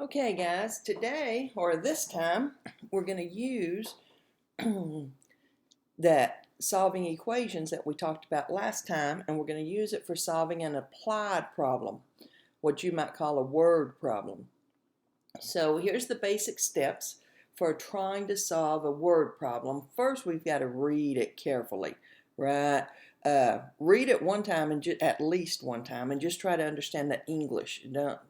Okay, guys, today or this time we're going to use that solving equations that we talked about last time, and we're going to use it for solving an applied problem, what you might call a word problem. So here's the basic steps for trying to solve a word problem. First, we've got to read it carefully, right? Read it one time and at least one time, and just try to understand the English.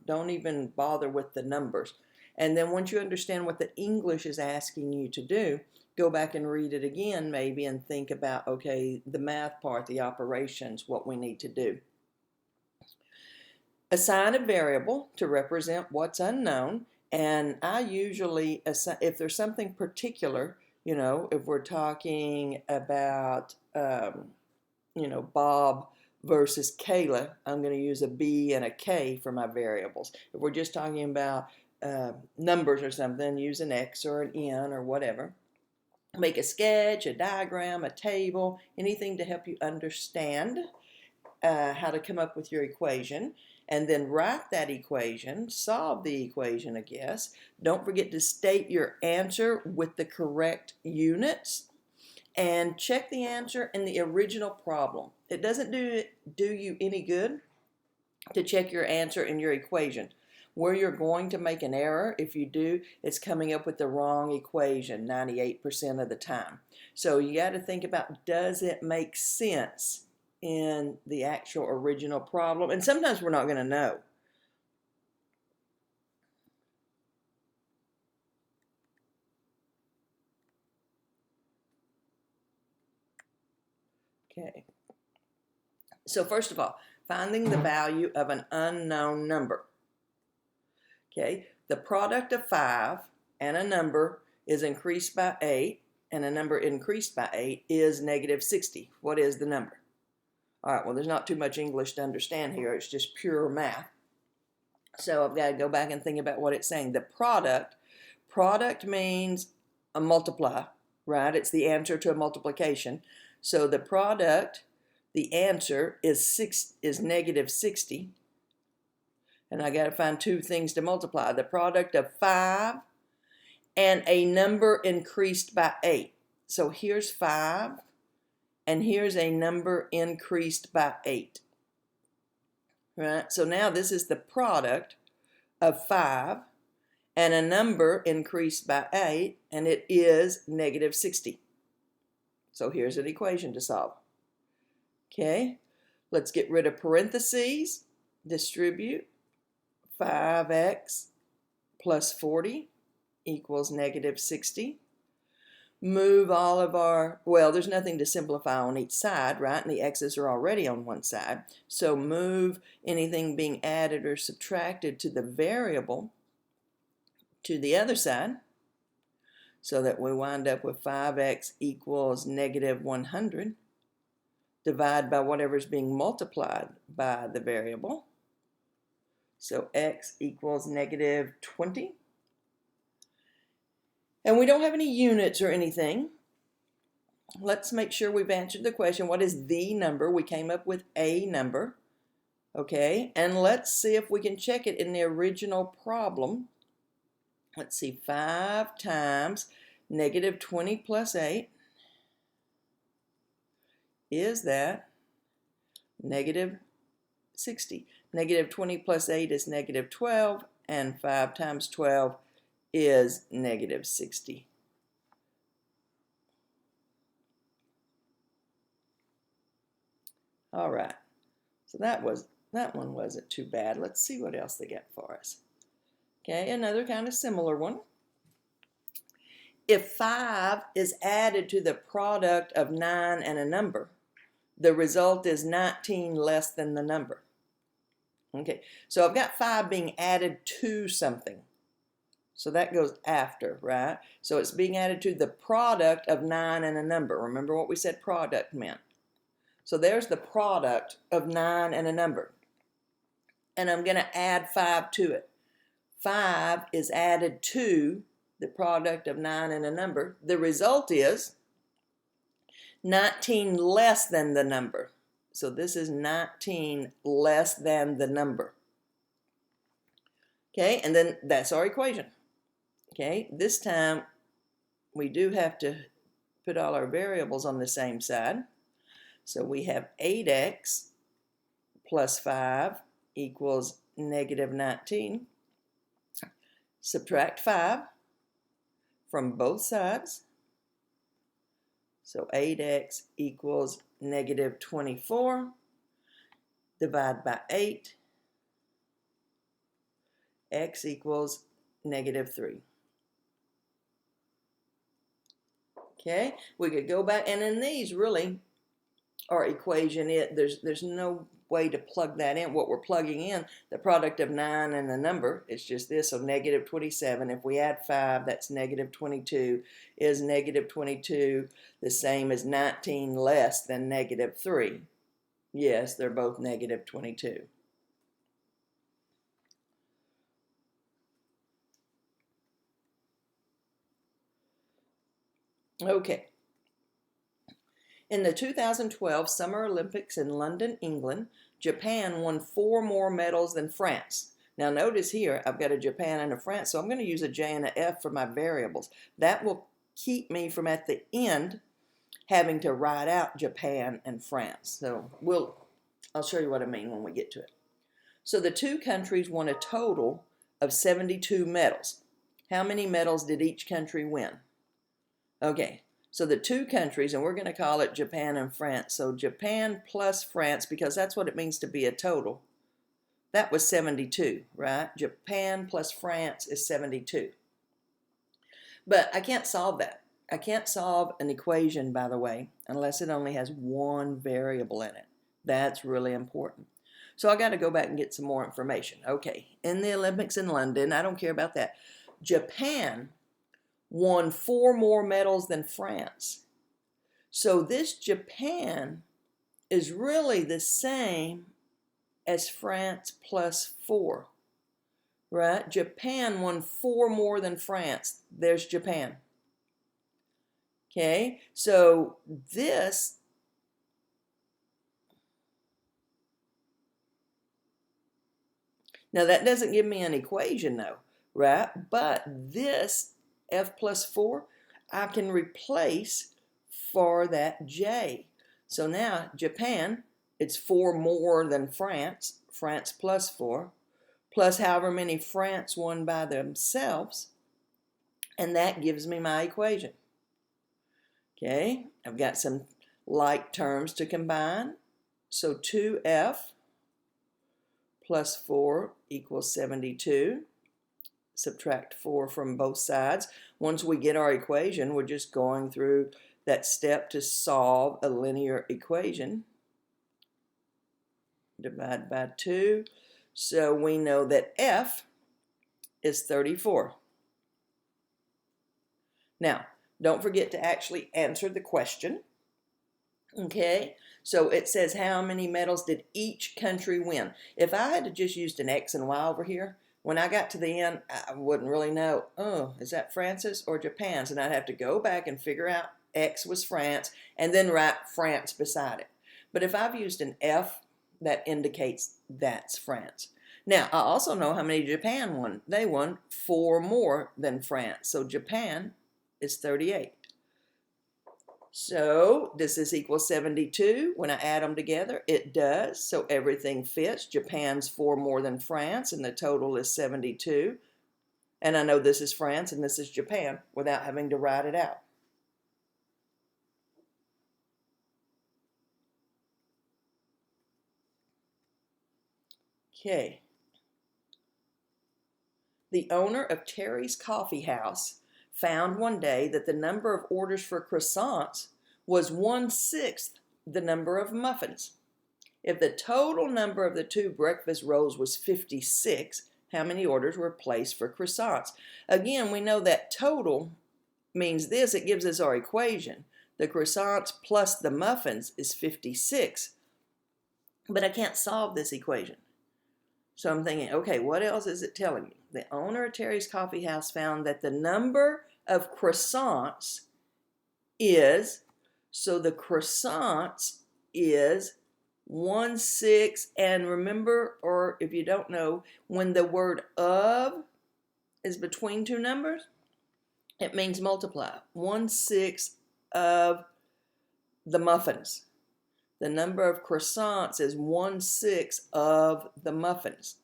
Don't even bother with the numbers. And then once you understand what the English is asking you to do, go back and read it again maybe and think about, okay, the math part, the operations, what we need to do. Assign a variable to represent what's unknown. And I usually assign, if there's something particular, if we're talking about, Bob versus Kayla, I'm going to use a B and a K for my variables. If we're just talking about numbers or something, use an X or an N or whatever. Make a sketch, a diagram, a table, anything to help you understand how to come up with your equation, and then write that equation, solve the equation, I guess. Don't forget to state your answer with the correct units, and check the answer in the original problem. It doesn't do you any good to check your answer in your equation. Where you're going to make an error, if you do, it's coming up with the wrong equation 98% of the time. So you got to think about, does it make sense in the actual original problem? And sometimes we're not going to know. Okay. So first of all, finding the value of an unknown number. Okay. The product of 5 and a number is increased by 8, and a number increased by 8 is negative 60. What is the number? All right, well, there's not too much English to understand here. It's just pure math. So I've got to go back and think about what it's saying. The product means a multiply, right? It's the answer to a multiplication. So the product, the answer is negative 60. And I got to find two things to multiply. The product of 5 and a number increased by 8. So here's 5, and here's a number increased by 8. Right? So now this is the product of 5 and a number increased by 8, and it is negative 60. So here's an equation to solve. Okay, let's get rid of parentheses. Distribute 5x plus 40 equals negative 60. Move all of our, well, there's nothing to simplify on each side, right? And the x's are already on one side. So move anything being added or subtracted to the variable to the other side, so that we wind up with 5x equals negative 100. Divide by whatever's being multiplied by the variable. So x equals negative 20. And we don't have any units or anything. Let's make sure we've answered the question. What is the number? We came up with a number. Okay, and let's see if we can check it in the original problem. Let's see, 5 times negative 20 plus 8 is that negative 60. Negative 20 plus 8 is negative 12, and 5 times 12 is negative 60. All right, so that one wasn't too bad. Let's see what else they got for us. Okay, another kind of similar one. If 5 is added to the product of 9 and a number, the result is 19 less than the number. Okay, so I've got 5 being added to something. So that goes after, right? So it's being added to the product of 9 and a number. Remember what we said product meant. So there's the product of 9 and a number. And I'm going to add 5 to it. 5 is added to the product of 9 and a number. The result is 19 less than the number. So this is 19 less than the number. Okay, and then that's our equation. Okay, this time we do have to put all our variables on the same side. So we have 8x plus 5 equals negative 19. Subtract 5 from both sides. So 8x equals negative 24. Divide by 8. X equals negative 3. Okay, we could go back, and in these really our equation, there's no way to plug that in. What we're plugging in, the product of 9 and the number, it's just this, so negative 27. If we add 5, that's negative 22. Is negative 22 the same as 19 less than negative 3? Yes, they're both negative 22. Okay. In the 2012 Summer Olympics in London, England, Japan won 4 more medals than France. Now notice here, I've got a Japan and a France, so I'm going to use a J and a F for my variables. That will keep me from at the end having to write out Japan and France. So I'll show you what I mean when we get to it. So the two countries won a total of 72 medals. How many medals did each country win? Okay, so the two countries, and we're going to call it Japan and France. So Japan plus France, because that's what it means to be a total. That was 72, right? Japan plus France is 72. But I can't solve that. I can't solve an equation, by the way, unless it only has one variable in it. That's really important. So I got to go back and get some more information. Okay, in the Olympics in London, I don't care about that. Japan won 4 more medals than France. So this Japan is really the same as France plus 4, right? Japan won 4 more than France. There's Japan. Okay, so this now that doesn't give me an equation though, right? But this F plus 4, I can replace for that J. So now Japan, it's 4 more than France, France plus 4, plus however many France won by themselves, and that gives me my equation. Okay, I've got some like terms to combine. So 2F plus 4 equals 72. Subtract 4 from both sides. Once we get our equation, we're just going through that step to solve a linear equation. Divide by 2. So we know that F is 34. Now, don't forget to actually answer the question. Okay, so it says how many medals did each country win? If I had just used an X and Y over here, when I got to the end, I wouldn't really know, oh, is that France's or Japan's? And I'd have to go back and figure out X was France and then write France beside it. But if I've used an F, that indicates that's France. Now, I also know how many Japan won. They won 4 more than France. So Japan is 38. So does this equal 72? When I add them together, it does. So everything fits. Japan's 4 more than France, and the total is 72. And I know this is France and this is Japan without having to write it out. Okay. The owner of Terry's Coffee House found one day that the number of orders for croissants was 1/6 the number of muffins. If the total number of the 2 breakfast rolls was 56, how many orders were placed for croissants? Again, we know that total means this. It gives us our equation. The croissants plus the muffins is 56. But I can't solve this equation. So I'm thinking, okay, what else is it telling me? The owner of Terry's Coffee House found that the number of croissants is, so the croissants is 1/6, and remember, or if you don't know, when the word of is between two numbers, it means multiply. 1/6 of the muffins. The number of croissants is 1/6 of the muffins.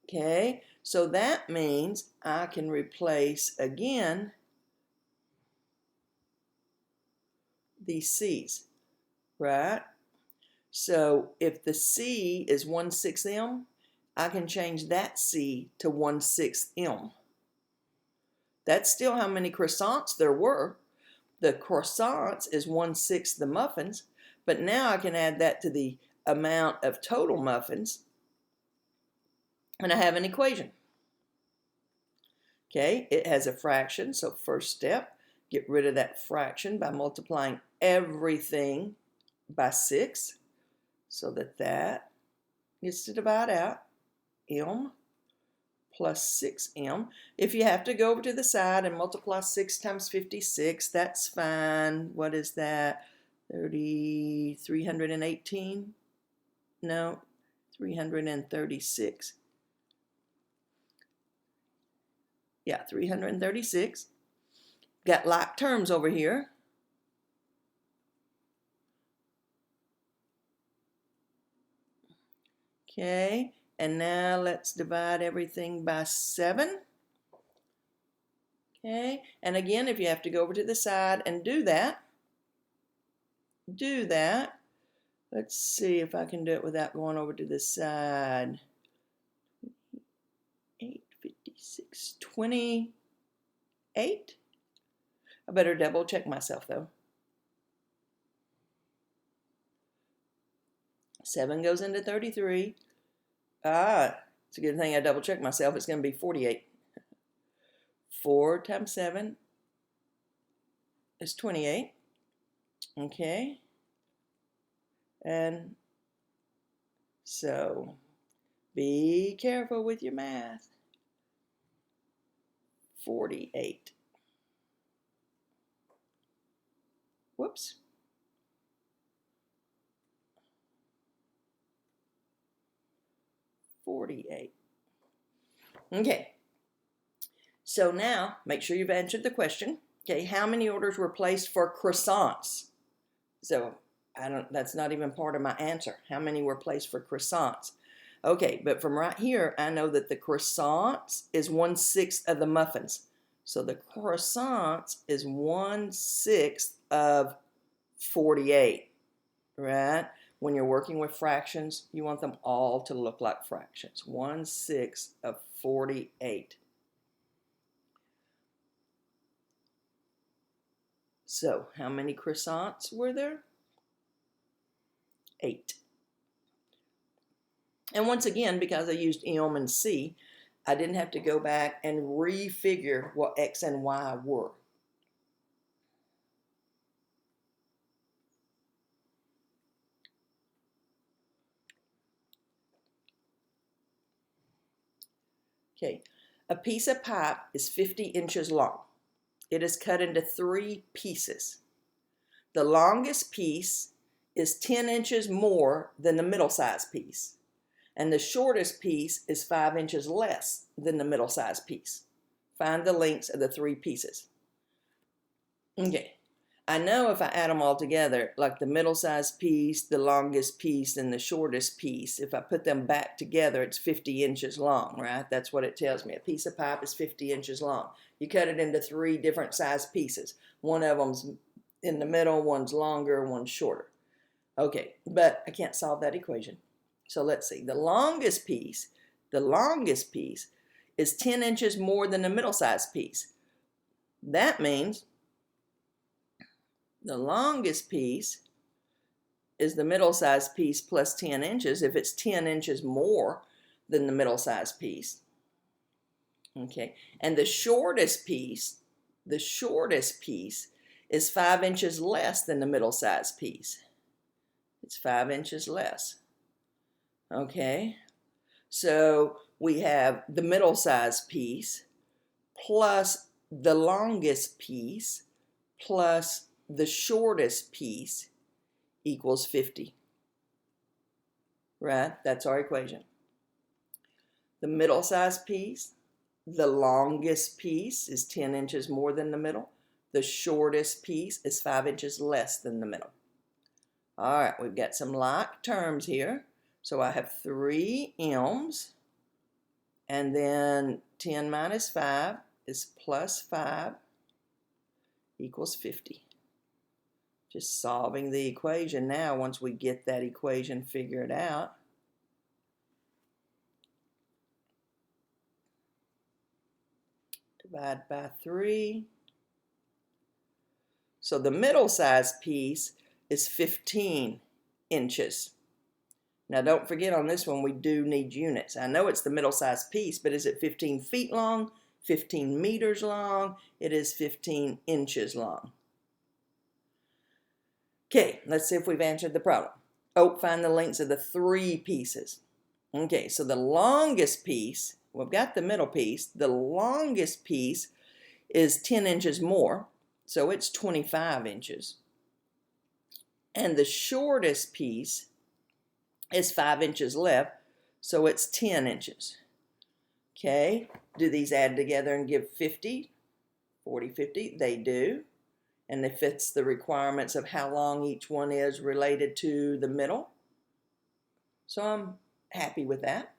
Okay, so that means I can replace again these C's, right? So if the C is 1/6 M, I can change that C to 1/6 M. That's still how many croissants there were. The croissants is 1/6 the muffins, but now I can add that to the amount of total muffins, and I have an equation. Okay, it has a fraction, so first step, get rid of that fraction by multiplying everything by 6, so that gets to divide out. M plus 6M. If you have to go over to the side and multiply 6 times 56, that's fine. What is that? 318? No, 336. Yeah, 336. Got like terms over here. Okay, and now let's divide everything by 7. Okay, and again, if you have to go over to the side and do that. Let's see if I can do it without going over to the side. 8, 56, 28. I better double check myself though. 7 goes into 33. It's a good thing I double checked myself. It's going to be 48. 4 times 7 is 28. Okay. And so be careful with your math. 48. Whoops. Okay, so now make sure you've answered the question. Okay, how many orders were placed for croissants? So that's not even part of my answer. How many were placed for croissants? Okay, but from right here, I know that the croissants is 1/6 of the muffins. So the croissants is 1/6 of 48, right? When you're working with fractions, you want them all to look like fractions. 1/6 of 48. So how many croissants were there? 8. And once again, because I used M and C, I didn't have to go back and refigure what X and Y were. Okay, a piece of pipe is 50 inches long. It is cut into 3 pieces. The longest piece is 10 inches more than the middle-sized piece, and the shortest piece is 5 inches less than the middle-sized piece. Find the lengths of the 3 pieces. Okay, I know if I add them all together, like the middle-sized piece, the longest piece, and the shortest piece, if I put them back together, it's 50 inches long, right? That's what it tells me. A piece of pipe is 50 inches long. You cut it into 3 different size pieces. One of them's in the middle, one's longer, one's shorter. Okay, but I can't solve that equation. So let's see. The longest piece is 10 inches more than the middle-sized piece. That means the longest piece is the middle-sized piece plus 10 inches if it's 10 inches more than the middle-sized piece. Okay, and the shortest piece is 5 inches less than the middle-sized piece. It's 5 inches less. Okay, so we have the middle-sized piece plus the longest piece plus the shortest piece equals 50. Right? That's our equation. The middle size piece, the longest piece is 10 inches more than the middle. The shortest piece is 5 inches less than the middle. All right, we've got some like terms here. So I have 3 m's, and then 10 minus 5 is plus 5 equals 50. Just solving the equation now once we get that equation figured out. Divide by 3. So the middle size piece is 15 inches. Now don't forget on this one we do need units. I know it's the middle size piece, but is it 15 feet long, 15 meters long? It is 15 inches long. Okay, let's see if we've answered the problem. Oh, find the lengths of the 3 pieces. Okay, so the longest piece, we've got the middle piece, the longest piece is 10 inches more, so it's 25 inches. And the shortest piece is 5 inches left, so it's 10 inches. Okay, do these add together and give 50? 40, 50, they do. And it fits the requirements of how long each one is related to the middle. So I'm happy with that.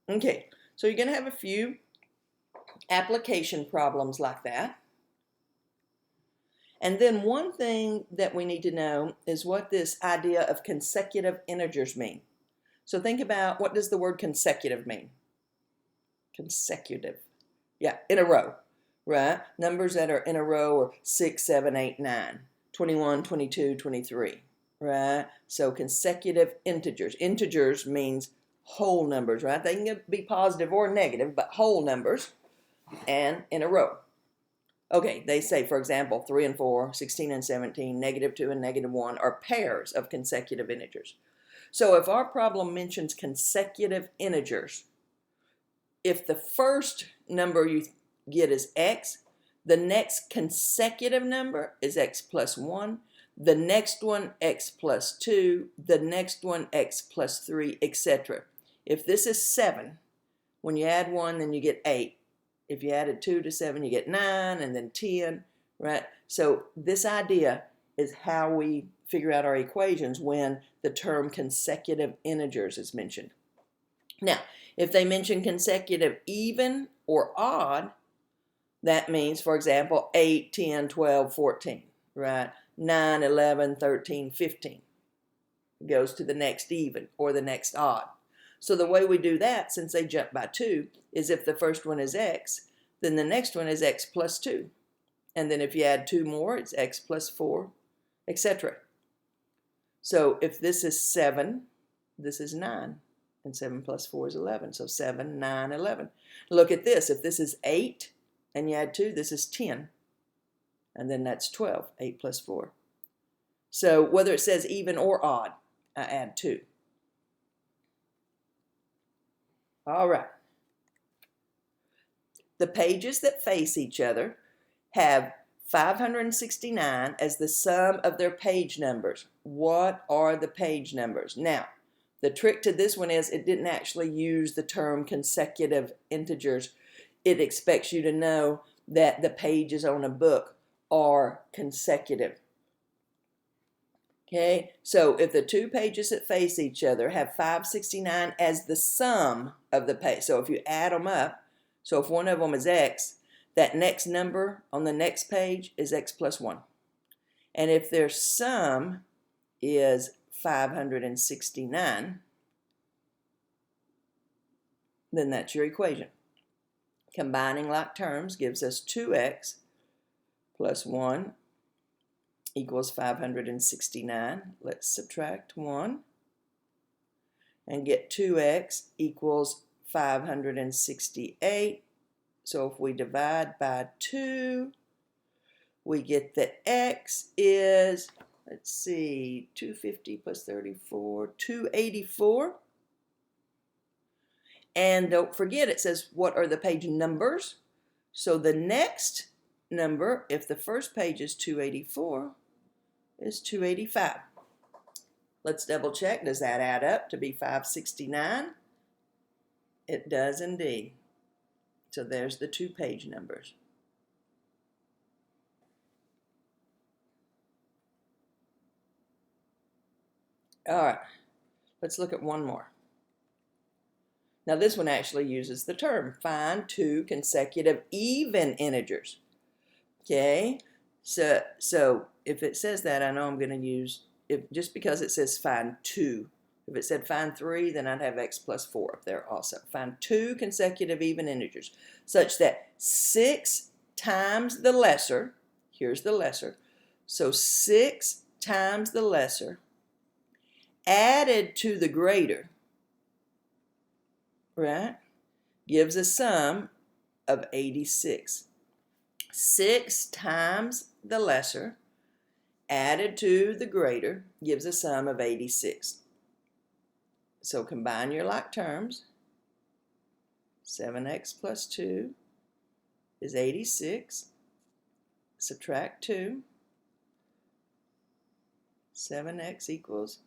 Okay, so you're going to have a few application problems like that. And then one thing that we need to know is what this idea of consecutive integers mean. So think about, what does the word consecutive mean? Consecutive. Yeah, in a row, right? Numbers that are in a row are 6, 7, 8, 9, 21, 22, 23, right? So consecutive integers. Integers means whole numbers, right? They can be positive or negative, but whole numbers and in a row. Okay, they say, for example, 3 and 4, 16 and 17, -2 and -1 are pairs of consecutive integers. So if our problem mentions consecutive integers, if the first number you get is x, the next consecutive number is x plus 1, the next one x plus 2, the next one x plus 3, etc. If this is 7, when you add 1, then you get 8. If you added 2 to 7, you get 9, and then 10, right? So this idea is how we figure out our equations when the term consecutive integers is mentioned. Now, if they mention consecutive even or odd, that means, for example, 8, 10, 12, 14, right? 9, 11, 13, 15 goes to the next even or the next odd. So the way we do that, since they jump by 2, is if the first one is x, then the next one is x plus 2. And then if you add 2 more, it's x plus 4, etc. So if this is 7, this is 9. And 7 plus 4 is 11. So 7, 9, 11. Look at this. If this is 8 and you add 2, this is 10. And then that's 12. 8 plus 4. So whether it says even or odd, I add 2. All right. The pages that face each other have 569 as the sum of their page numbers. What are the page numbers? Now, the trick to this one is it didn't actually use the term consecutive integers. It expects you to know that the pages on a book are consecutive. Okay, so if the 2 pages that face each other have 569 as the sum of the page, so if you add them up, so if one of them is x, that next number on the next page is x plus 1. And if their sum is 569, then that's your equation. Combining like terms gives us 2x plus 1 equals 569. Let's subtract 1 and get 2x equals 568. So if we divide by 2, we get that x is, let's see, 250 plus 34, 284. And don't forget, it says what are the page numbers. So the next number, if the first page is 284, is 285. Let's double check. Does that add up to be 569? It does indeed. So there's the 2 page numbers. All right, let's look at one more. Now this one actually uses the term find 2 consecutive even integers. Okay, so if it says that, I know I'm going to use, just because it says find 2. If it said find 3, then I'd have x plus 4 up there also. Find 2 consecutive even integers such that 6 times the lesser, here's the lesser, so 6 times the lesser added to the greater, right, gives a sum of 86. 6 times the lesser added to the greater gives a sum of 86. So combine your like terms. 7x plus 2 is 86. Subtract 2. 7x equals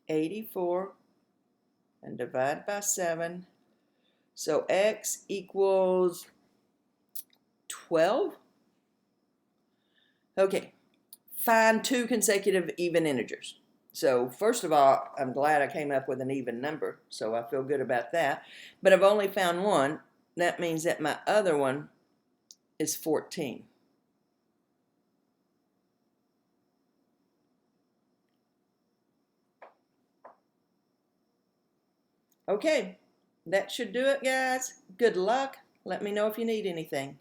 84. And divide by 7. So x equals 12. Okay, find 2 consecutive even integers. So first of all, I'm glad I came up with an even number, so I feel good about that. But I've only found one. That means that my other one is 14. Okay, that should do it, guys. Good luck. Let me know if you need anything.